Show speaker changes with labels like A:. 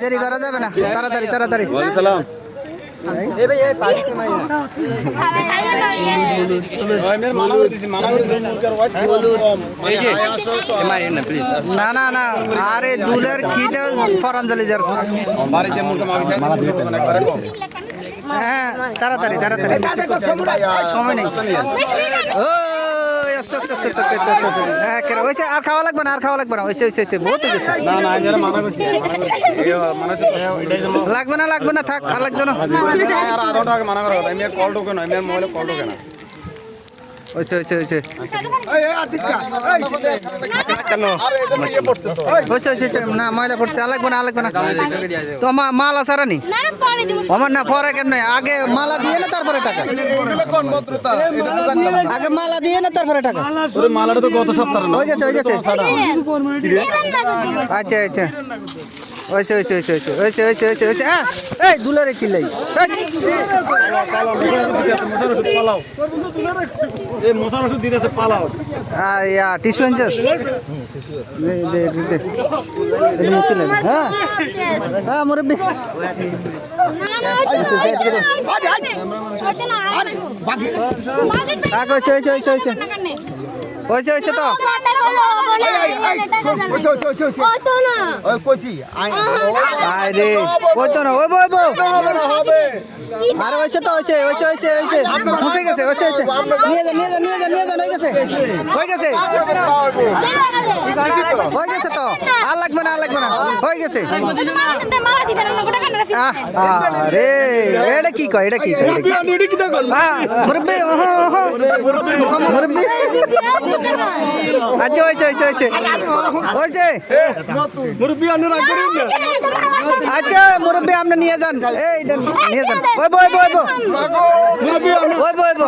A: দেরি করা যাবে না, তাড়াতাড়ি তাড়াতাড়ি।
B: সালাম
A: না না না, আরে দুলের খিদে ফরাঞ্জলি যার। হ্যাঁ তাড়াতাড়ি তাড়াতাড়ি, সময় নেই। ও আস্তে আস্তে আস্তে আস্তে আস্তে আস্তে। হ্যাঁ কেন হয়েছে? আর খাওয়া লাগবে না, আর খাওয়া লাগবে না, হয়েছে হয়েছে হয়েছে, বহুত হয়ে গেছে। লাগবে না লাগবে না, থাক, আর লাগবে না। হয়েছে হয়েছে হয়েছে হয়েছে হয়েছে, না ময়লা পড়ছে, আর লাগবে না, আর লাগবে না। তো মালা ছাড়া নি আমার না, পরে কেন আগে মালা দিয়ে না তারপরে টাকা, আগে মালা দিয়ে না তারপরে টাকা।
B: মালাটা তো গত সপ্তাহে
A: হয়ে গেছে হয়ে গেছে। আচ্ছা আচ্ছা হয়েছে হয়েছে হয়েছে হয়েছে হয়েছে হয়েছে হয়েছে হয়েছে। হ্যাঁ এই দুলারে চিল্লাই,
B: মশার ওষুধ দিতেছে পালাও।
A: টিস্যু আনছিস? হ্যাঁ হ্যাঁ মুরব্বী, হয়েছে হয়েছে হয়েছে হয়েছে হয়েছে হয়েছে তো। আরে ওই তো না, ওই বই বউ, আরে হয়েছে তো, হয়েছে হয়েছে হয়েছে হয়েছে, বসে গেছে, হয়েছে হয়েছে, নিয়ে যান নিয়ে যান নিয়ে যান নিয়ে যান, হয়ে গেছে হয়ে গেছে হয়ে গেছে তো, আর লাগবে না আর লাগবে না, হয়ে গেছে। আরে এটা কি কয়, এটা কি কয়? মুরব্বী মুরব্বী, আচ্ছা হয়েছে হয়েছে হয়েছে হয়েছে। আচ্ছা মুরব্বী আপনি নিয়ে যান, এই নিয়ে যান, ওই বই বই বই বই বই।